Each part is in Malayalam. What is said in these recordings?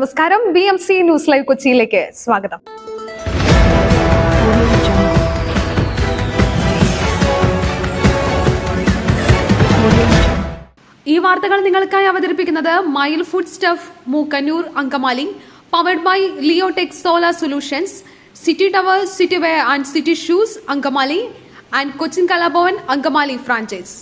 നമസ്കാരം. BMC ന്യൂസ് ലൈവ് കൊച്ചിയിലേക്ക് സ്വാഗതം. ഈ വാർത്തകൾ നിങ്ങൾക്കായി അവതരിപ്പിക്കുന്നത് mile food stuff Mookkannoor Angamaly, powered by Leotech solar solutions, city tower, city wear and city shoes Angamaly and Cochin Kalabhavan Angamaly franchise.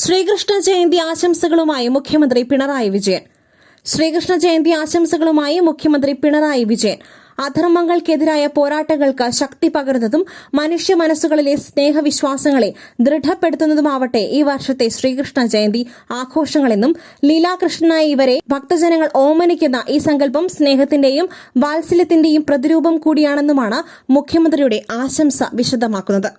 Sreekrishna Jayanthi ആശംസകളുമായി മുഖ്യമന്ത്രി പിണറായി വിജയൻ. ശ്രീകൃഷ്ണ ജയന്തി ആശംസകളുമായി മുഖ്യമന്ത്രി പിണറായി വിജയൻ. അധർമ്മങ്ങൾക്കെതിരായ പോരാട്ടങ്ങൾക്ക് ശക്തി പകരുന്നതും മനുഷ്യ മനസ്സുകളിലെ സ്നേഹവിശ്വാസങ്ങളെ ദൃഢപ്പെടുത്തുന്നതുമാവട്ടെ ഈ വർഷത്തെ ശ്രീകൃഷ്ണ ജയന്തി ആഘോഷങ്ങളെന്നും ലീലാകൃഷ്ണനായി ഇവരെ ഭക്തജനങ്ങൾ ഓമനിക്കുന്ന ഈ സങ്കല്പം സ്നേഹത്തിന്റെയും വാത്സല്യത്തിന്റെയും പ്രതിരൂപം കൂടിയാണെന്നുമാണ് മുഖ്യമന്ത്രിയുടെ ആശംസ വിശദമാക്കുന്നത്.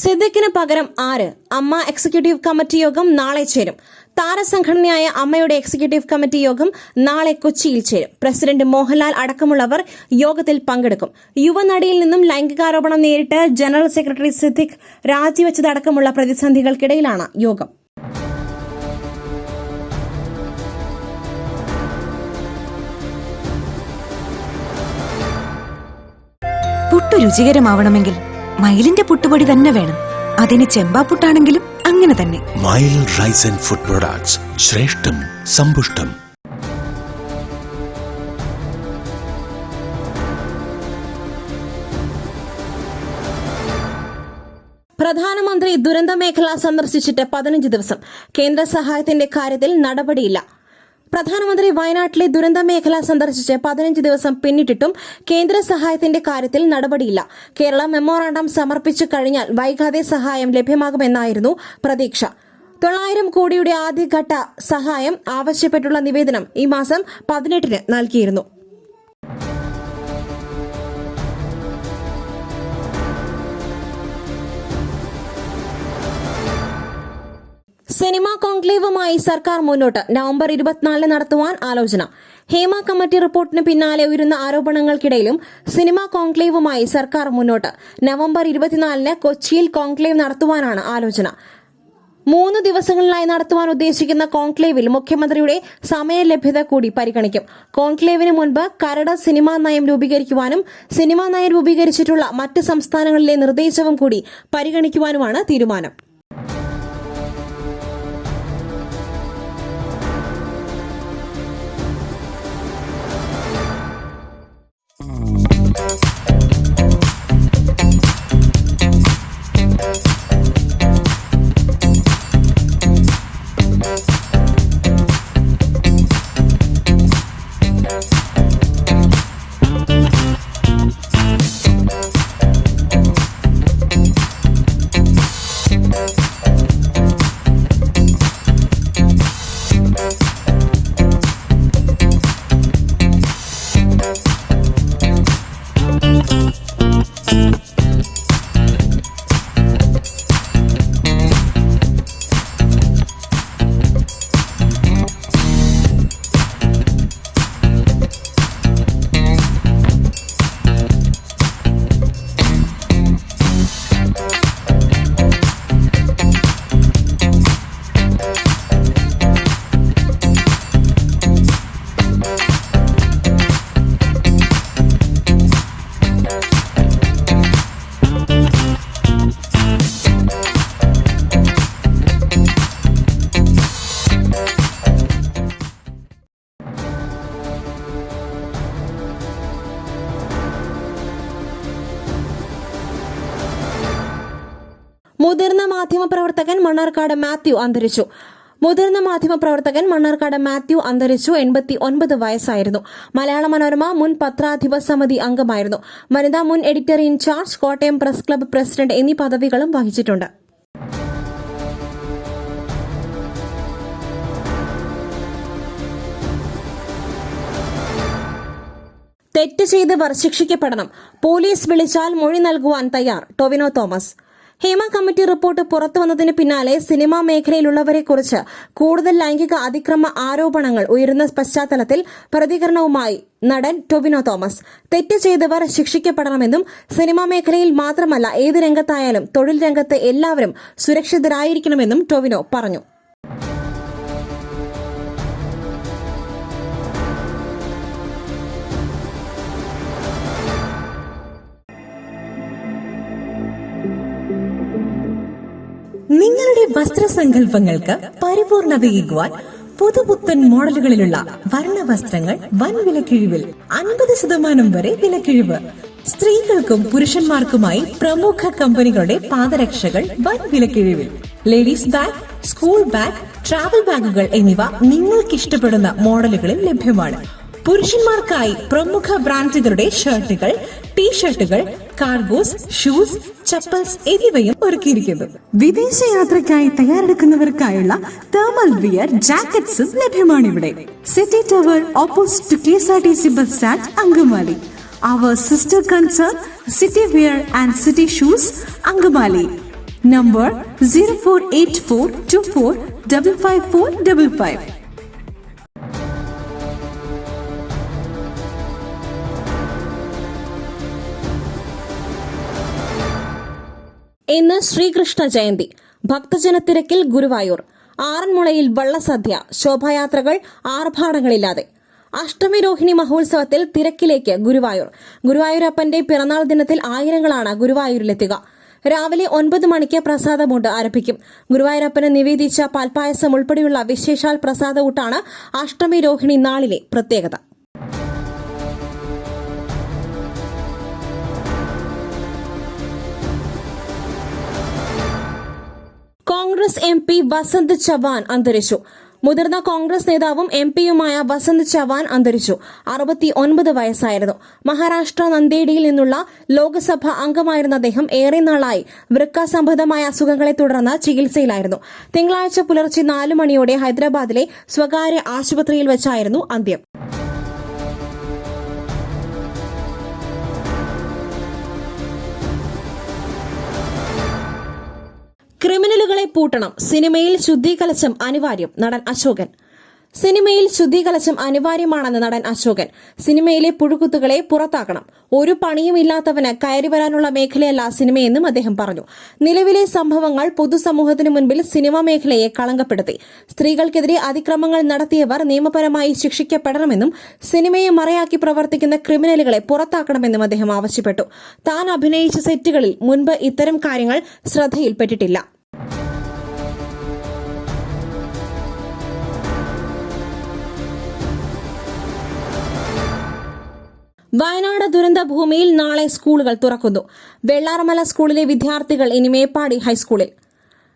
സിദ്ദിഖിന് പകരം ആര്? അമ്മ എക്സിക്യൂട്ടീവ് കമ്മിറ്റി യോഗം നാളെ ചേരും. താരസംഘടനയായ അമ്മയുടെ എക്സിക്യൂട്ടീവ് കമ്മിറ്റി യോഗം നാളെ കൊച്ചിയിൽ ചേരും. പ്രസിഡന്റ് മോഹൻലാൽ അടക്കമുള്ളവർ യോഗത്തിൽ പങ്കെടുക്കും. യുവനടിയിൽ നിന്നും ലൈംഗികാരോപണം നേരിട്ട് ജനറൽ സെക്രട്ടറി സിദ്ദിഖ് രാജിവെച്ചതടക്കമുള്ള പ്രതിസന്ധികൾക്കിടയിലാണ് യോഗം. പുട്ടു രുചികരമാവണമെങ്കിൽ മയിലിന്റെ പുട്ടുപൊടി തന്നെ വേണം. അതിന് ചെമ്പാപ്പുട്ടാണെങ്കിലും അങ്ങനെ തന്നെ. മയിൽ റൈസ് ആൻഡ് ഫുഡ് പ്രൊഡക്ട്സ്, ശ്രേഷ്ഠം സമ്പുഷ്ടം. പ്രധാനമന്ത്രി ദുരന്ത മേഖല സന്ദർശിച്ചിട്ട് 15 ദിവസം. കേന്ദ്ര സഹായത്തിന്റെ കാര്യത്തിൽ നടപടിയില്ല. പ്രധാനമന്ത്രി വയനാട്ടിലെ ദുരന്ത മേഖല സന്ദർശിച്ച് 15 ദിവസം പിന്നിട്ടിട്ടും കേന്ദ്ര സഹായത്തിന്റെ കാര്യത്തിൽ നടപടിയില്ല. കേരള മെമ്മോറാണ്ടം സമർപ്പിച്ചു കഴിഞ്ഞാൽ വൈകാതെ സഹായം ലഭ്യമാകുമെന്നായിരുന്നു പ്രതീക്ഷ. 900 കോടിയുടെ ആദ്യഘട്ട സഹായം ആവശ്യപ്പെട്ടുള്ള നിവേദനം ഈ മാസം 18-ന് നൽകിയിരുന്നു. സിനിമാ കോൺക്ലേവുമായി സർക്കാർ മുന്നോട്ട്. നവംബർ 24-ന് നടത്തുവാൻ ആലോചന. ഹേമ കമ്മിറ്റി റിപ്പോർട്ടിന് പിന്നാലെ ഉയരുന്ന ആരോപണങ്ങൾക്കിടയിലും സിനിമാ കോൺക്ലേവുമായി സർക്കാർ മുന്നോട്ട്. നവംബർ 24-ന് കൊച്ചിയിൽ കോൺക്ലേവ് നടത്തുവാനാണ് ആലോചന. 3 ദിവസങ്ങളിലായി നടത്തുവാൻ ഉദ്ദേശിക്കുന്ന കോൺക്ലേവിൽ മുഖ്യമന്ത്രിയുടെ സമയലഭ്യത കൂടി പരിഗണിക്കും. കോൺക്ലേവിന് മുൻപ് കരട് സിനിമാ നയം രൂപീകരിക്കുവാനും സിനിമാ നയം രൂപീകരിച്ചിട്ടുള്ള മറ്റ് സംസ്ഥാനങ്ങളിലെ നിർദ്ദേശവും കൂടി പരിഗണിക്കുവാനുമാണ് തീരുമാനം. മുതിർന്ന മാധ്യമപ്രവർത്തകൻ മണ്ണാർക്കാട് മാത്യു അന്തരിച്ചു. 89 വയസ്സായിരുന്നു. മലയാള മനോരമ മുൻ പത്രാധിപ സമിതി അംഗമായിരുന്നു. വനിതാ മുൻ editor incharge, Kottayam press club president എന്നീ പദവികളും വഹിച്ചിട്ടുണ്ട്. തെറ്റ് ചെയ്തവർ ശിക്ഷിക്കപ്പെടണം. പോലീസ് വിളിച്ചാൽ മൊഴി നൽകുവാൻ തയ്യാർ. ടൊവിനോ തോമസ്. ഹേമ കമ്മിറ്റി റിപ്പോർട്ട് പുറത്തുവന്നതിന് പിന്നാലെ സിനിമാ മേഖലയിലുള്ളവരെക്കുറിച്ച് കൂടുതൽ ലൈംഗിക അതിക്രമ ആരോപണങ്ങൾ ഉയരുന്ന പശ്ചാത്തലത്തിൽ പ്രതികരണവുമായി നടൻ ടൊവിനോ തോമസ്. തെറ്റ് ചെയ്തവർ ശിക്ഷിക്കപ്പെടണമെന്നും സിനിമാ മേഖലയിൽ മാത്രമല്ല ഏത് രംഗത്തായാലും തൊഴിൽ രംഗത്ത് എല്ലാവരും സുരക്ഷിതരായിരിക്കണമെന്നും ടൊവിനോ പറഞ്ഞു. നിങ്ങളുടെ വസ്ത്രസങ്കല്പങ്ങൾക്ക് പരിപൂർണതയേകുവാൻ പുതുപുത്തൻ മോഡലുകളിലുള്ള വർണ്ണ വസ്ത്രങ്ങൾ വൻ വിലക്കിഴിവിൽ 50% വരെ വിലക്കിഴിവ്. സ്ത്രീകൾക്കും പുരുഷന്മാർക്കുമായി പ്രമുഖ കമ്പനികളുടെ പാദരക്ഷകൾ വൻ വിലക്കിഴിവിൽ. Ladies bag, school bag, travel ബാഗുകൾ എന്നിവ നിങ്ങൾക്കിഷ്ടപ്പെടുന്ന മോഡലുകളിൽ ലഭ്യമാണ്. പുരുഷന്മാർക്കായി പ്രമുഖ ബ്രാൻഡുകളുടെ ഷർട്ടുകൾ, ടീഷർട്ടുകൾ, കാർഗോസ്, ഷൂസ്, ചപ്പൽസ് എന്നിവയും ഒരുക്കിയിരിക്കുന്നു. വിദേശയാത്രയ്ക്കായി തയ്യാറെടുക്കുന്നവർക്കായുള്ള തേർമൽ വിയർ, ജാക്കറ്റ്സും ലഭ്യമാണ് ഇവിടെ. City tower opposite to KSRTC bus stand, Angamaly. Our sister concern, City Wear and City Shoes, Angamali. Number 048424555555. ഇന്ന് ശ്രീകൃഷ്ണ ജയന്തി. ഭക്തജനത്തിരക്കിൽ ഗുരുവായൂർ. ആറന്മുളയിൽ വള്ളസദ്യ, ശോഭായാത്രകൾ ആർഭാടങ്ങളില്ലാതെ. അഷ്ടമി രോഹിണി മഹോത്സവത്തിൽ തിരക്കിലേക്ക് ഗുരുവായൂർ. ഗുരുവായൂരപ്പന്റെ പിറന്നാൾ ദിനത്തിൽ ആയിരങ്ങളാണ് ഗുരുവായൂരിലെത്തുക. രാവിലെ 9 മണിക്ക് പ്രസാദമൂട്ട് ആരംഭിക്കും. ഗുരുവായൂരപ്പന് നിവേദിച്ച പാൽപ്പായസം ഉൾപ്പെടെയുള്ള വിശേഷാൽ പ്രസാദൂട്ടാണ് അഷ്ടമി രോഹിണി നാളിലെ പ്രത്യേകത. കോൺഗ്രസ് MP വസന്ത് ചവാൻ അന്തരിച്ചു. മുതിർന്ന കോൺഗ്രസ് നേതാവും MPയുമായ വസന്ത് ചവാൻ അന്തരിച്ചു. 69 വയസ്സായിരുന്നു. മഹാരാഷ്ട്ര നന്ദേഡിയിൽ നിന്നുള്ള ലോക്സഭാ അംഗമായിരുന്ന അദ്ദേഹം ഏറെ നാളായി വൃക്ക സംബന്ധമായ അസുഖങ്ങളെ തുടർന്ന് ചികിത്സയിലായിരുന്നു. തിങ്കളാഴ്ച പുലർച്ചെ 4 മണിയോടെ ഹൈദരാബാദിലെ സ്വകാര്യ ആശുപത്രിയിൽ വെച്ചായിരുന്നു അന്ത്യം. ക്രിമിനലുകളെ പൂട്ടണം, സിനിമയിൽ ശുദ്ധികലശം അനിവാര്യം, നടൻ അശോകൻ. സിനിമയിൽ ശുദ്ധികലശം അനിവാര്യമാണെന്ന് നടൻ അശോകൻ. സിനിമയിലെ പുഴുക്കുത്തുകളെ പുറത്താക്കണം. ഒരു പണിയുമില്ലാത്തവന് കയറി വരാനുള്ള മേഖലയല്ല സിനിമയെന്നും അദ്ദേഹം പറഞ്ഞു. നിലവിലെ സംഭവങ്ങൾ പൊതുസമൂഹത്തിനു മുൻപിൽ സിനിമാ മേഖലയെ കളങ്കപ്പെടുത്തി. സ്ത്രീകൾക്കെതിരെ അതിക്രമങ്ങൾ നടത്തിയവർ നിയമപരമായി ശിക്ഷിക്കപ്പെടണമെന്നും സിനിമയെ മറയാക്കി പ്രവർത്തിക്കുന്ന ക്രിമിനലുകളെ പുറത്താക്കണമെന്നും അദ്ദേഹം ആവശ്യപ്പെട്ടു. താൻ അഭിനയിച്ച സെറ്റുകളിൽ മുൻപ് ഇത്തരം കാര്യങ്ങൾ ശ്രദ്ധയിൽപ്പെട്ടിട്ടില്ല. വയനാട് ദുരന്ത ഭൂമിയിൽ നാളെ സ്കൂളുകൾ തുറക്കുന്നു. വെള്ളാർമല സ്കൂളിലെ വിദ്യാർത്ഥികൾ ഇനി മേപ്പാടി ഹൈസ്കൂളിൽ.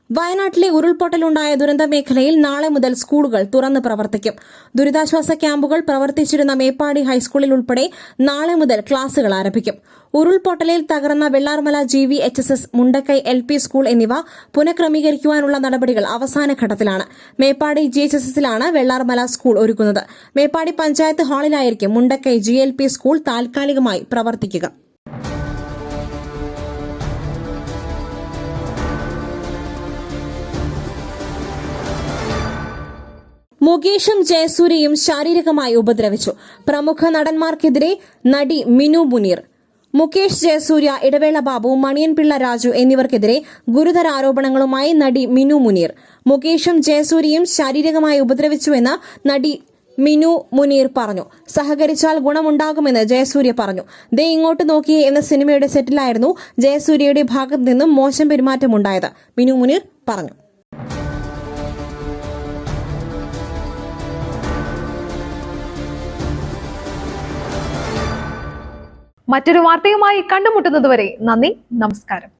വയനാട്ടിലെ ഉരുൾപൊട്ടലുണ്ടായ ദുരന്ത മേഖലയിൽ നാളെ മുതൽ സ്കൂളുകൾ തുറന്ന് പ്രവർത്തിക്കും. ദുരിതാശ്വാസ ക്യാമ്പുകൾ പ്രവർത്തിച്ചിരുന്ന മേപ്പാടി ഹൈസ്കൂളിൽ ഉൾപ്പെടെ നാളെ മുതൽ ക്ലാസുകൾ ആരംഭിക്കും. ഉരുൾപൊട്ടലിൽ തകർന്ന Vellarmala GVHSS, Mundakkai LP school എന്നിവ പുനഃക്രമീകരിക്കുവാനുള്ള നടപടികൾ അവസാന ഘട്ടത്തിലാണ്. മേപ്പാടി GHSSലാണ് വെള്ളാർമല സ്കൂൾ ഒരുക്കുന്നത്. മേപ്പാടി പഞ്ചായത്ത് ഹാളിലായിരിക്കും മുണ്ടക്കൈ GLP സ്കൂൾ താൽക്കാലികമായി പ്രവർത്തിക്കുക. മുകേഷും ജയസൂര്യയും ശാരീരികമായി ഉപദ്രവിച്ചു. പ്രമുഖ നടന്മാർക്കെതിരെ നടി മിനു മുനീർ. മുകേഷ്, ജയസൂര്യ, ഇടവേള ബാബു, മണിയൻപിള്ള രാജു എന്നിവർക്കെതിരെ ഗുരുതര ആരോപണങ്ങളുമായി നടി മിനു മുനീർ. മുകേഷും ജയസൂര്യയും ശാരീരികമായി ഉപദ്രവിച്ചുവെന്ന് നടി മിനു മുനീർ പറഞ്ഞു. സഹകരിച്ചാൽ ഗുണമുണ്ടാകുമെന്ന് ജയസൂര്യ പറഞ്ഞു. ദേ ഇങ്ങോട്ട് നോക്കിയേ എന്ന സിനിമയുടെ സെറ്റിലായിരുന്നു ജയസൂര്യയുടെ ഭാഗത്തു നിന്നും മോശം പെരുമാറ്റമുണ്ടായത്, മിനു മുനീർ പറഞ്ഞു. മറ്റൊരു വാർത്തയുമായി കണ്ടുമുട്ടുന്നതുവരെ നന്ദി, നമസ്കാരം.